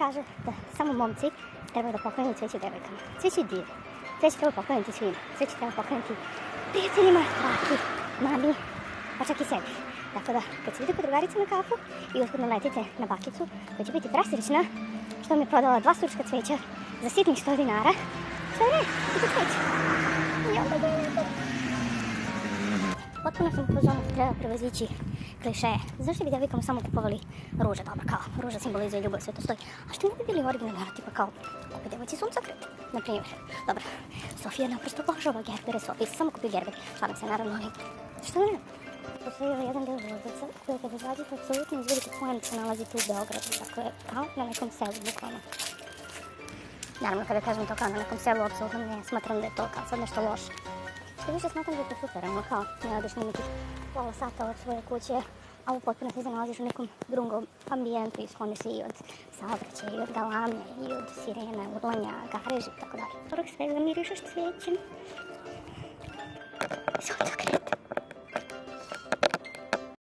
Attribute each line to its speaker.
Speaker 1: kaže da samo momci trebaju da poklonju cveće devojkama. Cveće je div. Cveće treba pokloniti svima. Cveće treba pokloniti prijateljima, baki, mami, pa čak i sebi. Tako da, kad se vidite kod drugarice na kafu i uskudno letite na bakicu, koja će biti presrećna što mi je prodala 2 surčka cveća za sitnih 100 dinara, što je ne, i kod cveća. I onda ga je nekako. Potpuno sam upozorna da treba prevazići klišeje. Zašto bi devojkama samo kupovali ruže? Dobro, kao, ruža simbolizuje ljubav, sve to stoji. A što ne bi bili originalni, tipa kao, kupi devojci suncokret, na primjer. Dobro, Sofija naprosto obožava gerbere, Sofija se samo kupi gerbere. Šalim se, naravno, ali što ne? Postoji jedan deo Voždovca koji kada zađete apsolutno izvidite pojem se nalazi tu u Beogradu, dakle, kao na nekom selu, bukvalno. Naravno, kada kažem to kao na nekom selu, apsolutno ne smatram da je to kao sad nešto loše. Što više smatram da je to super, ono kao ne odeš na nekih pola sata od svoje kuće, a u potpunosti se nalaziš u nekom drugom ambijentu i skloniš se i od saobraćaja, i od galame, i od sirena, urlanja, gareži, tako dalje. Povrh svega mirišeš cvijećem. Suncokret.